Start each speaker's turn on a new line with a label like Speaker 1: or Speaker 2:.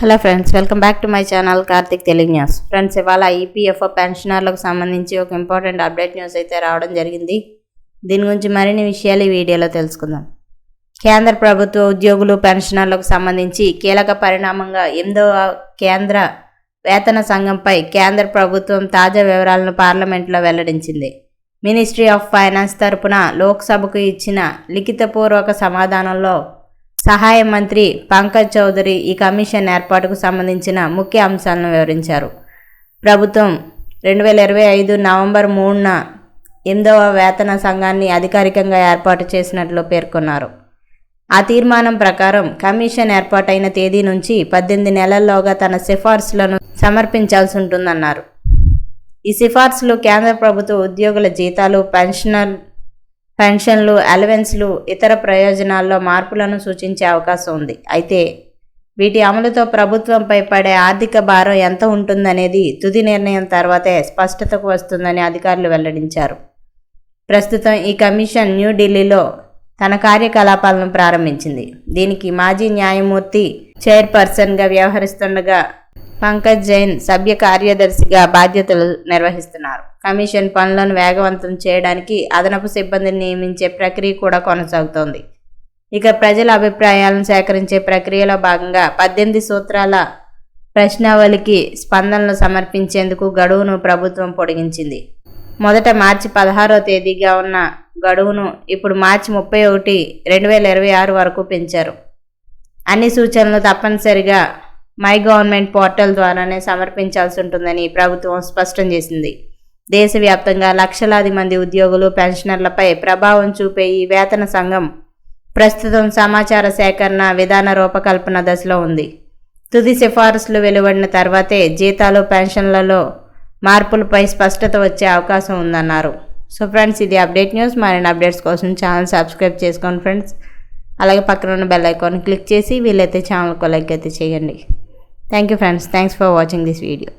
Speaker 1: Hello friends, welcome back to my channel Karthik Telugu news. Friends, ఇవాళ EPFO పెన్షనర్లకు సంబంధించి ఒక ఇంపార్టెంట్ అప్డేట్ న్యూస్ అయితే రావడం జరిగింది. దీని గురించి మరిన్ని విషయాలు ఈ వీడియోలో తెలుసుకుందాం. కేంద్ర ప్రభుత్వ ఉద్యోగులు పెన్షనర్లకు సంబంధించి కీలక పరిణామంగా 8వ కేంద్ర వేతన సంఘంపై కేంద్ర ప్రభుత్వం తాజా వివరాలను పార్లమెంట్లో వెల్లడించింది. మినిస్ట్రీ ఆఫ్ ఫైనాన్స్ తరపున లోక్సభకు ఇచ్చిన లిఖితపూర్వక సమాధానంలో సహాయ మంత్రి పంకజ్ చౌదరి ఈ కమిషన్ ఏర్పాటుకు సంబంధించిన ముఖ్య అంశాలను వివరించారు. ప్రభుత్వం 2025 నవంబర్ 3న 8వ వేతన సంఘాన్ని అధికారికంగా ఏర్పాటు చేసినట్లు పేర్కొన్నారు. ఆ తీర్మానం ప్రకారం కమిషన్ ఏర్పాటైన తేదీ నుంచి 18 నెలల్లోగా తన సిఫార్సులను సమర్పించాల్సి ఉంటుందన్నారు. ఈ సిఫార్సులు కేంద్ర ప్రభుత్వ ఉద్యోగుల జీతాలు, పెన్షన్లు, అలవెన్స్లు, ఇతర ప్రయోజనాల్లో మార్పులను సూచించే అవకాశం ఉంది. అయితే వీటి అమలుతో ప్రభుత్వంపై పడే ఆర్థిక భారం ఎంత ఉంటుందనేది తుది నిర్ణయం తర్వాతే స్పష్టతకు వస్తుందని అధికారులు వెల్లడించారు. ప్రస్తుతం ఈ కమిషన్ న్యూఢిల్లీలో తన కార్యకలాపాలను ప్రారంభించింది. దీనికి మాజీ న్యాయమూర్తి చైర్పర్సన్గా వ్యవహరిస్తుండగా పంకజ్ జైన్ సభ్య కార్యదర్శిగా బాధ్యతలు నిర్వహిస్తున్నారు. కమిషన్ పనులను వేగవంతం చేయడానికి అదనపు సిబ్బందిని నియమించే ప్రక్రియ కూడా కొనసాగుతోంది. ఇక ప్రజల అభిప్రాయాలను సేకరించే ప్రక్రియలో భాగంగా 18 సూత్రాల ప్రశ్నావళికి స్పందనలు సమర్పించేందుకు గడువును ప్రభుత్వం పొడిగించింది. మొదట మార్చి 16వ తేదీగా ఉన్న గడువును ఇప్పుడు మార్చి 31, 2026 వరకు పెంచారు. అన్ని సూచనలు తప్పనిసరిగా మై గవర్నమెంట్ పోర్టల్ ద్వారానే సమర్పించాల్సి ఉంటుందని ప్రభుత్వం స్పష్టం చేసింది. దేశవ్యాప్తంగా లక్షలాది మంది ఉద్యోగులు, పెన్షనర్లపై ప్రభావం చూపే ఈ వేతన సంఘం ప్రస్తుతం సమాచార సేకరణ విధాన రూపకల్పన దశలో ఉంది. తుది సిఫారసులు వెలువడిన తర్వాతే జీతాలు, పెన్షన్లలో మార్పులపై స్పష్టత వచ్చే అవకాశం ఉందన్నారు. సో ఫ్రెండ్స్, ఇది అప్డేట్ న్యూస్. మరిన్ని అప్డేట్స్ కోసం ఛానల్ సబ్స్క్రైబ్ చేసుకోండి ఫ్రెండ్స్. అలాగే పక్కన ఉన్న బెల్ ఐకాన్ క్లిక్ చేసి వీలైతే ఛానల్కు లైక్ అయితే చేయండి. Thank you friends. Thanks for watching this video.